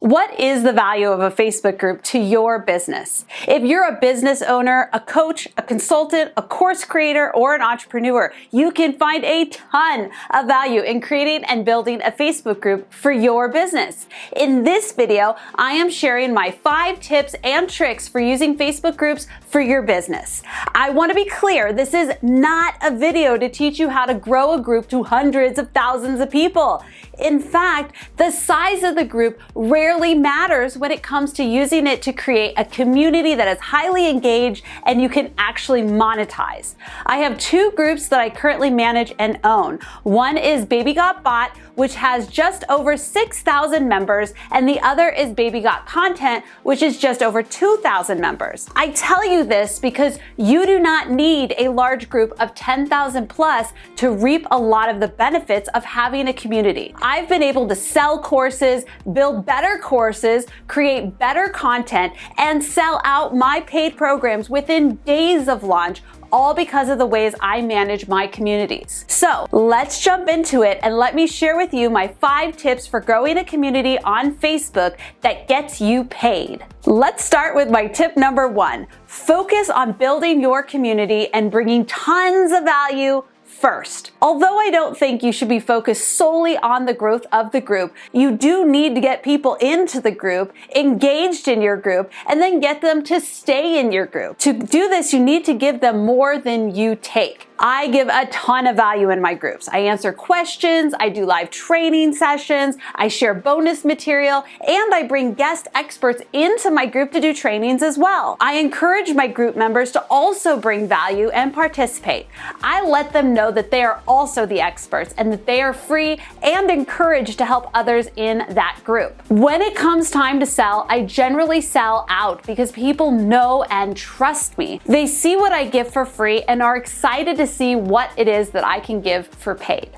What is the value of a Facebook group to your business? If you're a business owner, a coach, a consultant, a course creator, or an entrepreneur, you can find a ton of value in creating and building a Facebook group for your business. In this video, I am sharing my 5 tips and tricks for using Facebook groups for your business. I want to be clear, this is not a video to teach you how to grow a group to hundreds of thousands of people. In fact, the size of the group rarely matters when it comes to using it to create a community that is highly engaged and you can actually monetize. I have 2 groups that I currently manage and own. One is Baby Got Bot, which has just over 6,000 members, and the other is Baby Got Content, which is just over 2,000 members. I tell you this because you do not need a large group of 10,000 plus to reap a lot of the benefits of having a community. I've been able to sell courses, build better courses, create better content, and sell out my paid programs within days of launch, all because of the ways I manage my communities. So let's jump into it and let me share with you my 5 tips for growing a community on Facebook that gets you paid. Let's start with my tip number 1. Focus on building your community and bringing tons of value first. Although I don't think you should be focused solely on the growth of the group, you do need to get people into the group, engaged in your group, and then get them to stay in your group. To do this, you need to give them more than you take. I give a ton of value in my groups. I answer questions, I do live training sessions, I share bonus material, and I bring guest experts into my group to do trainings as well. I encourage my group members to also bring value and participate. I let them know that they are also the experts and that they are free and encouraged to help others in that group. When it comes time to sell, I generally sell out because people know and trust me. They see what I give for free and are excited to see what it is that I can give for paid.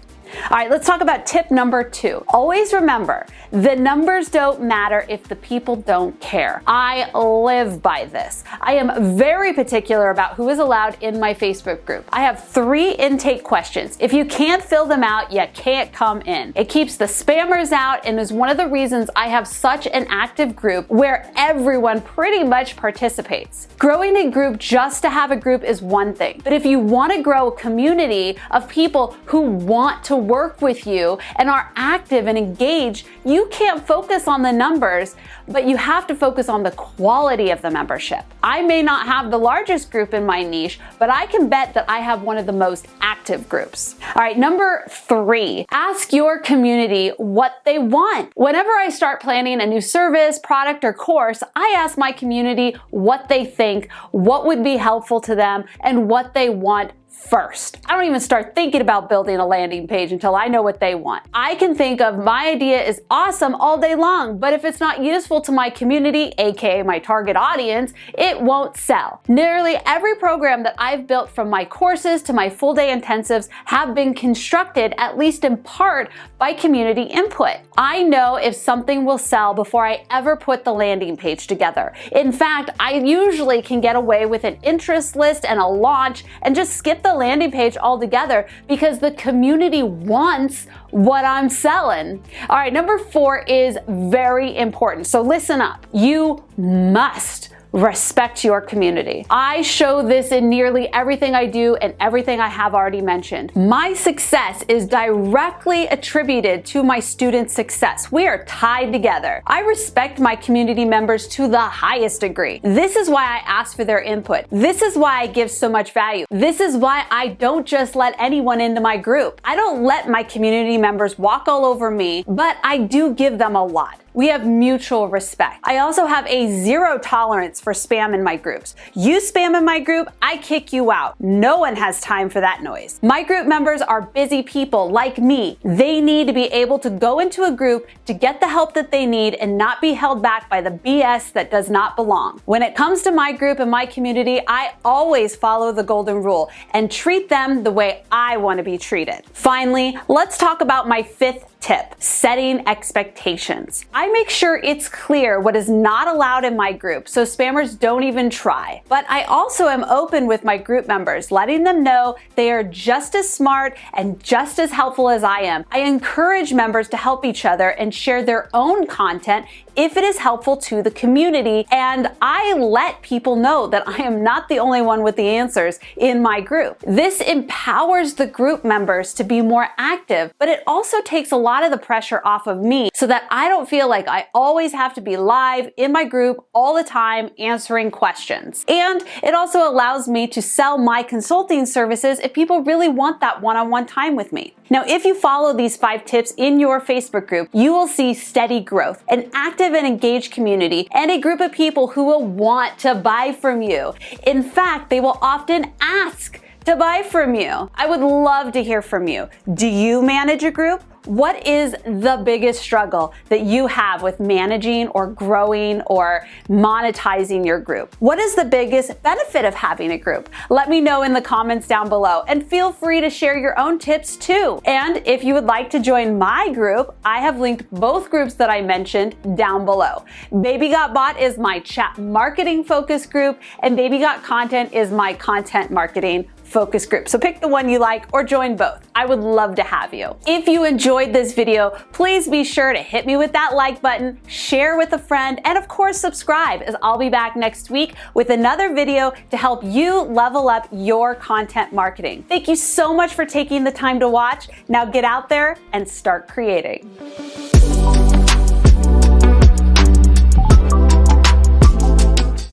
All right, let's talk about tip number 2. Always remember, the numbers don't matter if the people don't care. I live by this. I am very particular about who is allowed in my Facebook group. I have 3 intake questions. If you can't fill them out, you can't come in. It keeps the spammers out and is one of the reasons I have such an active group where everyone pretty much participates. Growing a group just to have a group is one thing, but if you want to grow a community of people who want to work with you and are active and engaged, you can't focus on the numbers, but you have to focus on the quality of the membership. I may not have the largest group in my niche, but I can bet that I have one of the most active groups. All right, number 3, ask your community what they want. Whenever I start planning a new service, product, or course, I ask my community what they think, what would be helpful to them, and what they want first. I don't even start thinking about building a landing page until I know what they want. I can think of my idea is awesome all day long, but if it's not useful to my community, aka my target audience, it won't sell. Nearly every program that I've built, from my courses to my full day intensives, have been constructed, at least in part, by community input. I know if something will sell before I ever put the landing page together. In fact, I usually can get away with an interest list and a launch and just skip the landing page altogether because the community wants what I'm selling. All right, number 4 is very important. So listen up. You must respect your community. I show this in nearly everything I do and everything I have already mentioned. My success is directly attributed to my students' success. We are tied together. I respect my community members to the highest degree. This is why I ask for their input. This is why I give so much value. This is why I don't just let anyone into my group. I don't let my community members walk all over me, but I do give them a lot. We have mutual respect. I also have a 0 tolerance for spam in my groups. You spam in my group, I kick you out. No one has time for that noise. My group members are busy people like me. They need to be able to go into a group to get the help that they need and not be held back by the BS that does not belong. When it comes to my group and my community, I always follow the golden rule and treat them the way I want to be treated. Finally, let's talk about my 5th tip: setting expectations. I make sure it's clear what is not allowed in my group so spammers don't even try. But I also am open with my group members, letting them know they are just as smart and just as helpful as I am. I encourage members to help each other and share their own content if it is helpful to the community, and I let people know that I am not the only one with the answers in my group. This empowers the group members to be more active, but it also takes a lot of the pressure off of me so that I don't feel like I always have to be live in my group all the time answering questions. And it also allows me to sell my consulting services if people really want that one-on-one time with me. Now, if you follow these 5 tips in your Facebook group, you will see steady growth, an active and engaged community, and a group of people who will want to buy from you. In fact, they will often ask to buy from you. I would love to hear from you. Do you manage a group? What is the biggest struggle that you have with managing or growing or monetizing your group? What is the biggest benefit of having a group? Let me know in the comments down below, and feel free to share your own tips too. And if you would like to join my group, I have linked both groups that I mentioned down below. Baby Got Bought is my chat marketing focus group, and Baby Got Content is my content marketing focus group. So pick the one you like or join both. I would love to have you. If you enjoyed this video, please be sure to hit me with that like button, share with a friend, and of course subscribe, as I'll be back next week with another video to help you level up your content marketing. Thank you so much for taking the time to watch. Now get out there and start creating.